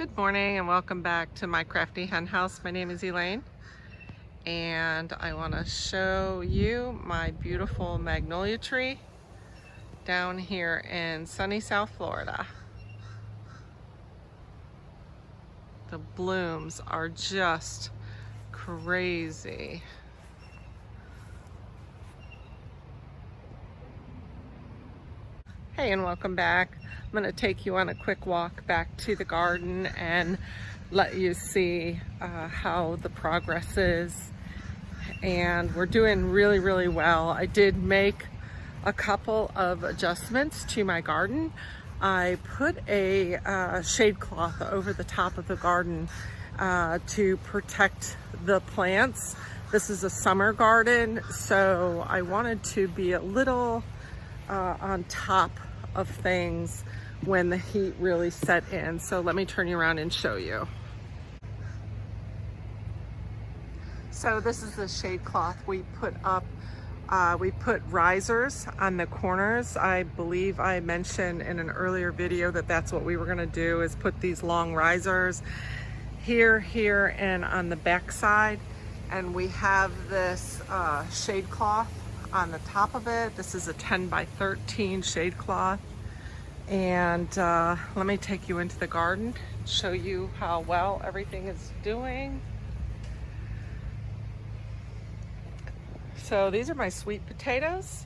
Good morning and welcome back to my crafty hen house. My name is Elaine and I want to show you my beautiful magnolia tree down here in sunny South Florida. The blooms are just crazy. Hey, and welcome back. I'm going to take you on a quick walk back to the garden and let you see how the progress is. And we're doing really well. I did make a couple of adjustments to my garden. I put a shade cloth over the top of the garden to protect the plants. This is a summer garden, so I wanted to be a little on top of things when the heat really set in. So let me turn you around and show you. So this is the shade cloth we put up. We put risers on the corners. I believe I mentioned in an earlier video that that's what we were gonna do, is put these long risers here, and on the back side. And we have this shade cloth on the top of it. This is a 10 by 13 shade cloth. And let me take you into the garden, show you how well everything is doing. So these are my sweet potatoes.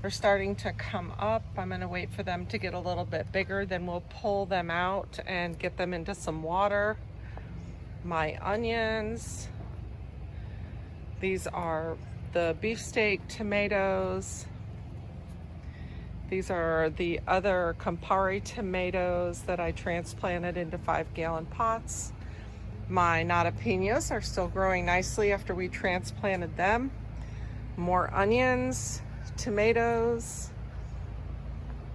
They're starting to come up. I'm gonna wait for them to get a little bit bigger, then we'll pull them out and get them into some water. My onions. These are the beefsteak tomatoes. These are the other Campari tomatoes that I transplanted into 5-gallon pots. My nata pinos are still growing nicely after we transplanted them. More onions, tomatoes.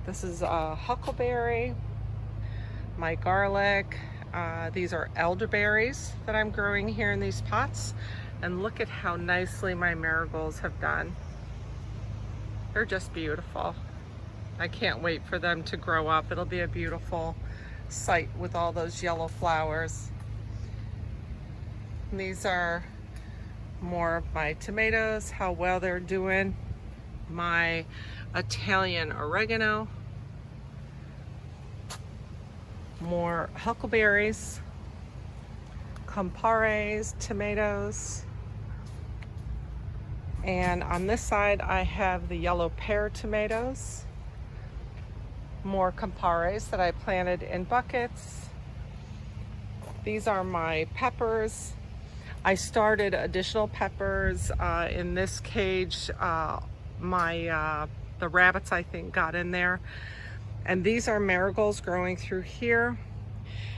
This is a huckleberry. My garlic. These are elderberries that I'm growing here in these pots. And look at how nicely my marigolds have done. They're just beautiful. I can't wait for them to grow up. It'll be a beautiful sight with all those yellow flowers. And these are more of my tomatoes, how well they're doing. My Italian oregano. More huckleberries, Campares, tomatoes. And on this side, I have the yellow pear tomatoes. More Campares that I planted in buckets. These are my peppers. I started additional peppers in this cage. The rabbits, I think, got in there. And these are marigolds growing through here.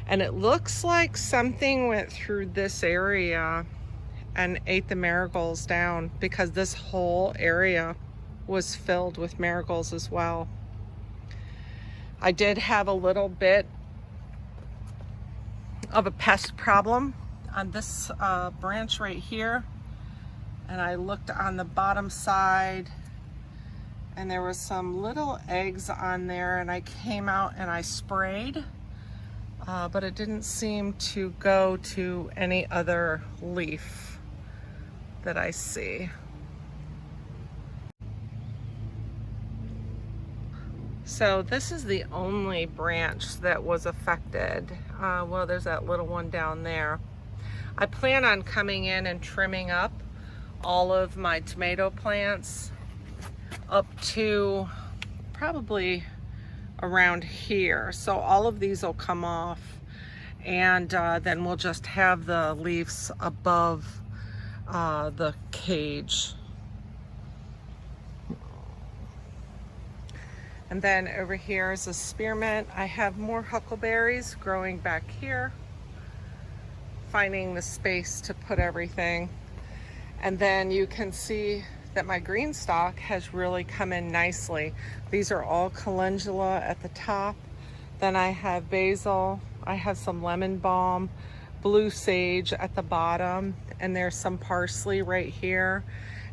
And it looks like something went through this area and ate the marigolds down, because this whole area was filled with marigolds as well. I did have a little bit of a pest problem on this branch right here, and I looked on the bottom side and there was some little eggs on there, and I came out and I sprayed, but it didn't seem to go to any other leaf that I see. So this is the only branch that was affected. Well, there's that little one down there. I plan on coming in and trimming up all of my tomato plants up to probably around here. So all of these will come off, and then we'll just have the leaves above the cage. And then over here is a spearmint. I have more huckleberries growing back here, finding the space to put everything. And then you can see that my green stalk has really come in nicely. These are all calendula at the top. Then I have basil, I have some lemon balm, blue sage at the bottom, and there's some parsley right here.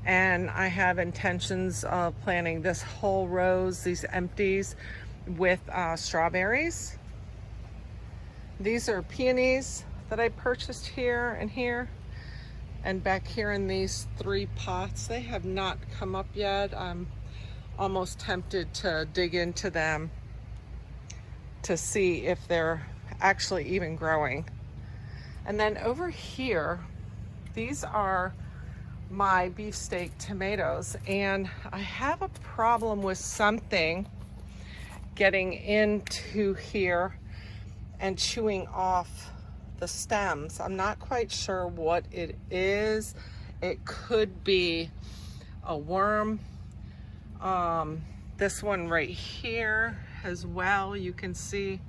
And I have intentions of planting this whole rows, these empties, with strawberries. These are peonies that I purchased here and here. And back here in these 3 pots, they have not come up yet. I'm almost tempted to dig into them to see if they're actually even growing. And then over here, these are my beefsteak tomatoes, and I have a problem with something getting into here and chewing off the stems. I'm not quite sure what it is. It could be a worm. This one right here as well, you can see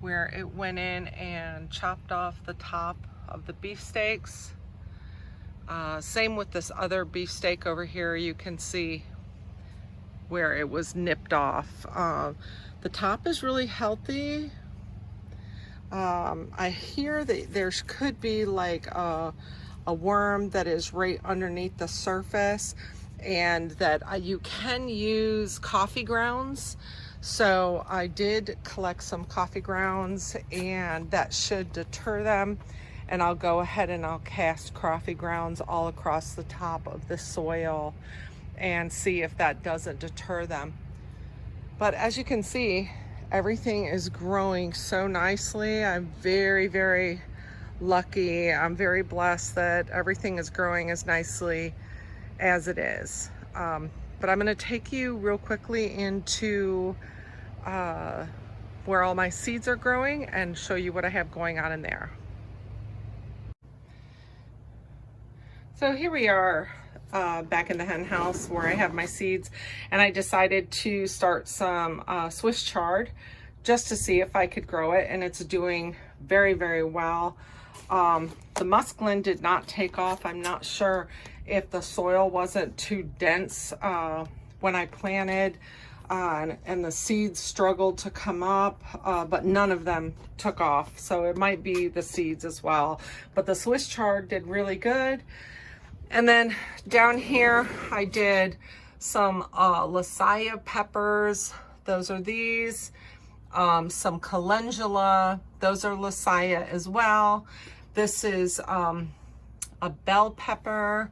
where it went in and chopped off the top of the beefsteaks. Same with this other beefsteak over here, you can see where it was nipped off. The top is really healthy. I hear that there could be like a worm that is right underneath the surface, and that you can use coffee grounds. So I did collect some coffee grounds, and that should deter them. And I'll go ahead and I'll cast coffee grounds all across the top of the soil and see if that doesn't deter them. But as you can see, everything is growing so nicely. I'm very, very lucky. I'm very blessed that everything is growing as nicely as it is. But I'm going to take you real quickly into where all my seeds are growing and show you what I have going on in there. So here we are back in the hen house where I have my seeds, and I decided to start some Swiss chard just to see if I could grow it, and it's doing very, very well. The muskellin did not take off. I'm not sure if the soil wasn't too dense when I planted, and the seeds struggled to come up, but none of them took off. So it might be the seeds as well. But the Swiss chard did really good. And then down here, I did some Lasaya peppers. Those are these. Some calendula. Those are Lasaya as well. This is a bell pepper,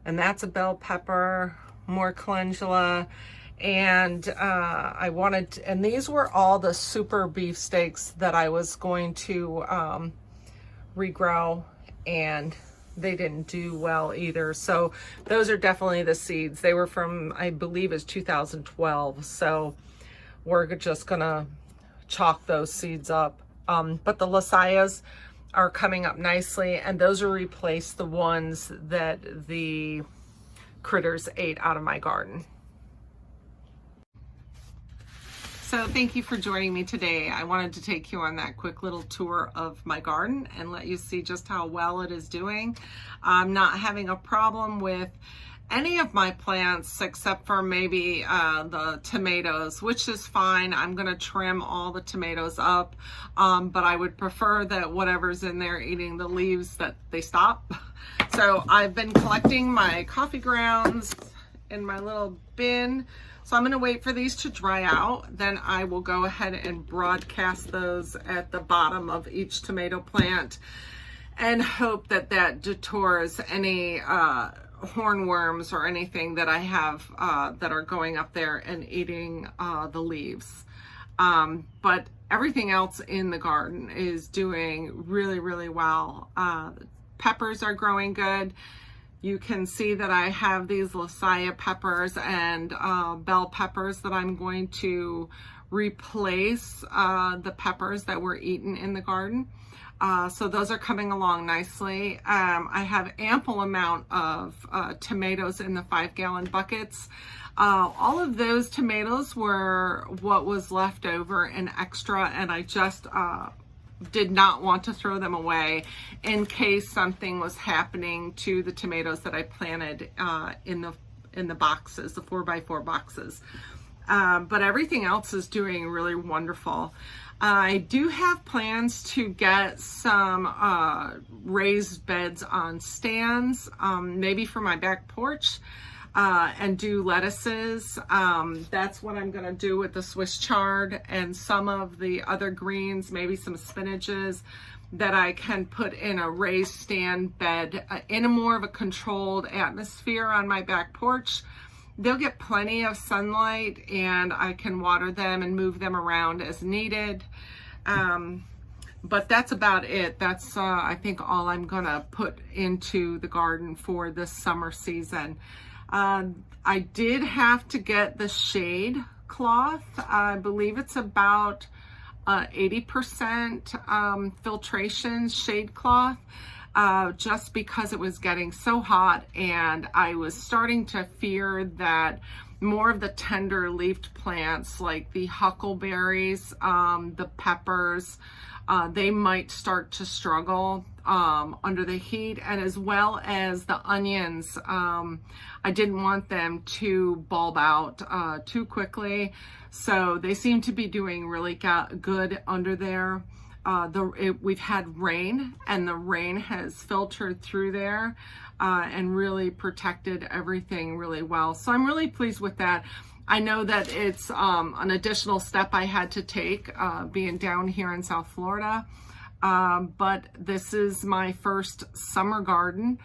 and that's a bell pepper. More calendula. And I wanted, and these were all the super beefsteaks that I was going to regrow, and they didn't do well either. So those are definitely the seeds. They were from, I believe it's 2012. So we're just gonna chalk those seeds up. But the Lasayas are coming up nicely, and those will replace the ones that the critters ate out of my garden. So thank you for joining me today. I wanted to take you on that quick little tour of my garden and let you see just how well it is doing. I'm not having a problem with any of my plants except for maybe the tomatoes, which is fine. I'm gonna trim all the tomatoes up, but I would prefer that whatever's in there eating the leaves, that they stop. So I've been collecting my coffee grounds in my little bin. So I'm gonna wait for these to dry out. Then I will go ahead and broadcast those at the bottom of each tomato plant and hope that that deters any hornworms or anything that I have that are going up there and eating the leaves. But everything else in the garden is doing really, really well. Peppers are growing good. You can see that I have these Lasaya peppers and bell peppers that I'm going to replace the peppers that were eaten in the garden. So those are coming along nicely. I have ample amount of tomatoes in the 5-gallon buckets. All of those tomatoes were what was left over and extra, and I just did not want to throw them away in case something was happening to the tomatoes that I planted in the boxes, the 4x4 boxes. But everything else is doing really wonderful. I do have plans to get some raised beds on stands, maybe for my back porch. and do lettuces. That's what I'm gonna do with the Swiss chard and some of the other greens, maybe some spinaches that I can put in a raised stand bed in a more of a controlled atmosphere on my back porch. They'll get plenty of sunlight and I can water them and move them around as needed. But that's about it. That's, I think, all I'm gonna put into the garden for this summer season. I did have to get the shade cloth. I believe it's about 80% filtration shade cloth, just because it was getting so hot and I was starting to fear that more of the tender leafed plants like the huckleberries, the peppers, they might start to struggle under the heat, and as well as the onions. I didn't want them to bulb out too quickly, so they seem to be doing really good under there. We've had rain, and the rain has filtered through there and really protected everything really well. So I'm really pleased with that. I know that it's an additional step I had to take being down here in South Florida, but this is my first summer garden,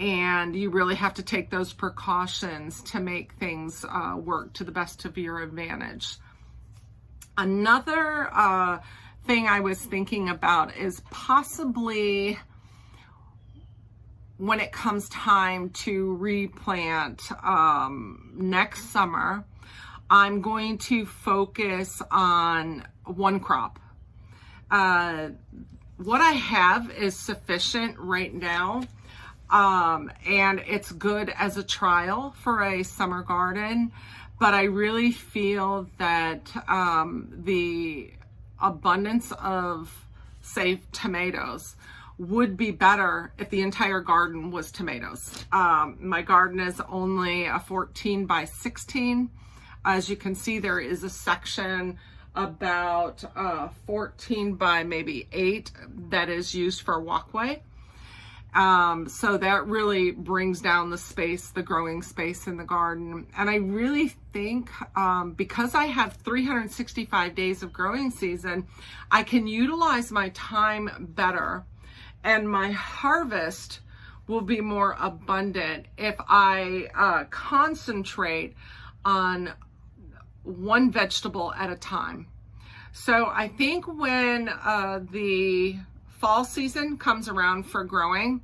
and you really have to take those precautions to make things work to the best of your advantage. Another thing I was thinking about is possibly when it comes time to replant next summer, I'm going to focus on one crop. What I have is sufficient right now, and it's good as a trial for a summer garden, but I really feel that the abundance of, say, tomatoes would be better if the entire garden was tomatoes. My garden is only a 14 by 16. As you can see, there is a section about 14 by maybe 8 that is used for a walkway. So that really brings down the space, the growing space in the garden. And I really think because I have 365 days of growing season, I can utilize my time better, and my harvest will be more abundant if I concentrate on one vegetable at a time. So I think when the fall season comes around for growing,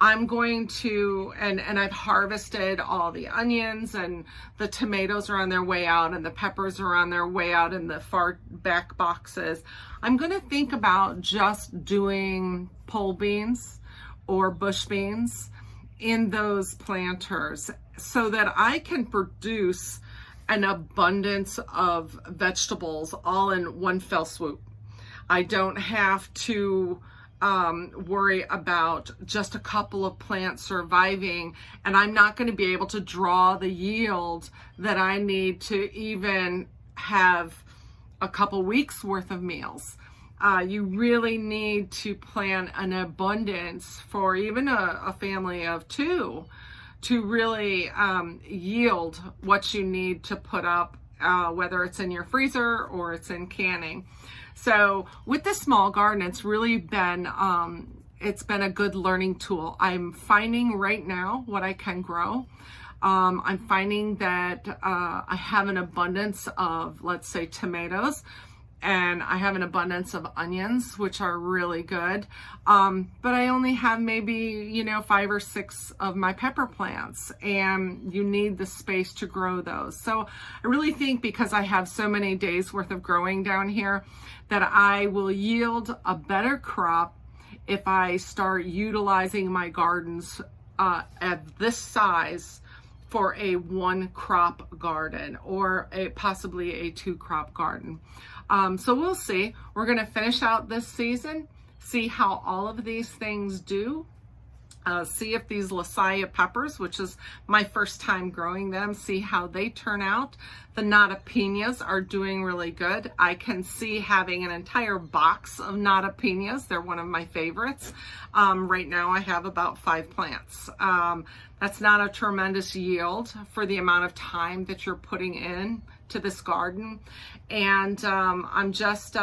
I'm going to, and I've harvested all the onions, and the tomatoes are on their way out, and the peppers are on their way out in the far back boxes. I'm going to think about just doing pole beans or bush beans in those planters so that I can produce an abundance of vegetables all in one fell swoop. I don't have to worry about just a couple of plants surviving, and I'm not going to be able to draw the yield that I need to even have a couple weeks worth of meals. You really need to plan an abundance for even a family of 2 to really yield what you need to put up, whether it's in your freezer or it's in canning. So with this small garden, it's really been, it's been a good learning tool. I'm finding right now what I can grow. I'm finding that I have an abundance of, let's say, tomatoes, and I have an abundance of onions, which are really good. But I only have maybe, 5 or 6 of my pepper plants, and you need the space to grow those. So I really think because I have so many days worth of growing down here that I will yield a better crop if I start utilizing my gardens at this size for a 1-crop garden or possibly a 2-crop garden. So we'll see. We're going to finish out this season, see how all of these things do, See if these Lasaya peppers, which is my first time growing them, see how they turn out. The nata pinas are doing really good. I can see having an entire box of nata pinas. They're one of my favorites. Right now I have about 5 plants. That's not a tremendous yield for the amount of time that you're putting in to this garden. And I'm just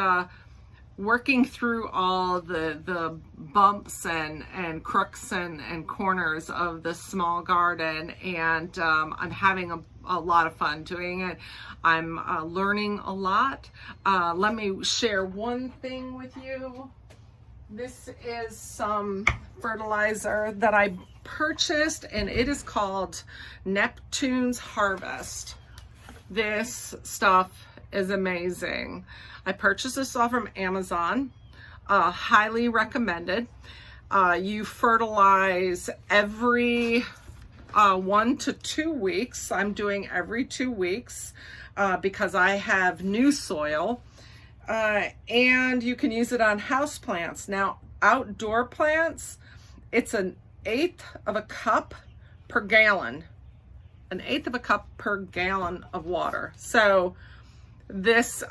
working through all the bumps and crooks and corners of this small garden, and I'm having a lot of fun doing it. I'm learning a lot. Let me share one thing with you. This is some fertilizer that I purchased, and it is called Neptune's Harvest. This stuff is amazing. I purchased this off from Amazon. Highly recommended. You fertilize every 1 to 2 weeks. I'm doing every 2 weeks because I have new soil. And you can use it on house plants. Now, outdoor plants, it's 1/8 of a cup per gallon. 1/8 of a cup per gallon of water. So this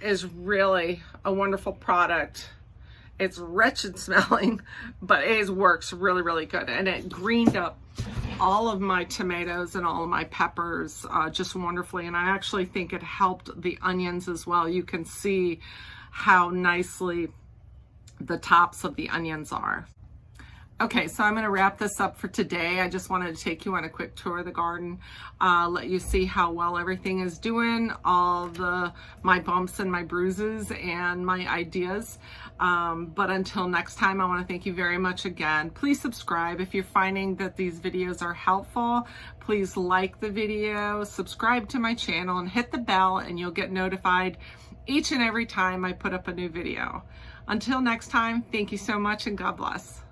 is really a wonderful product. It's wretched smelling, but it works really, really good. And it greened up all of my tomatoes and all of my peppers just wonderfully. And I actually think it helped the onions as well. You can see how nicely the tops of the onions are. Okay, so I'm going to wrap this up for today. I just wanted to take you on a quick tour of the garden, let you see how well everything is doing, all my bumps and my bruises and my ideas. But until next time, I want to thank you very much again. Please subscribe if you're finding that these videos are helpful. Please like the video, subscribe to my channel, and hit the bell, and you'll get notified each and every time I put up a new video. Until next time, thank you so much, and God bless.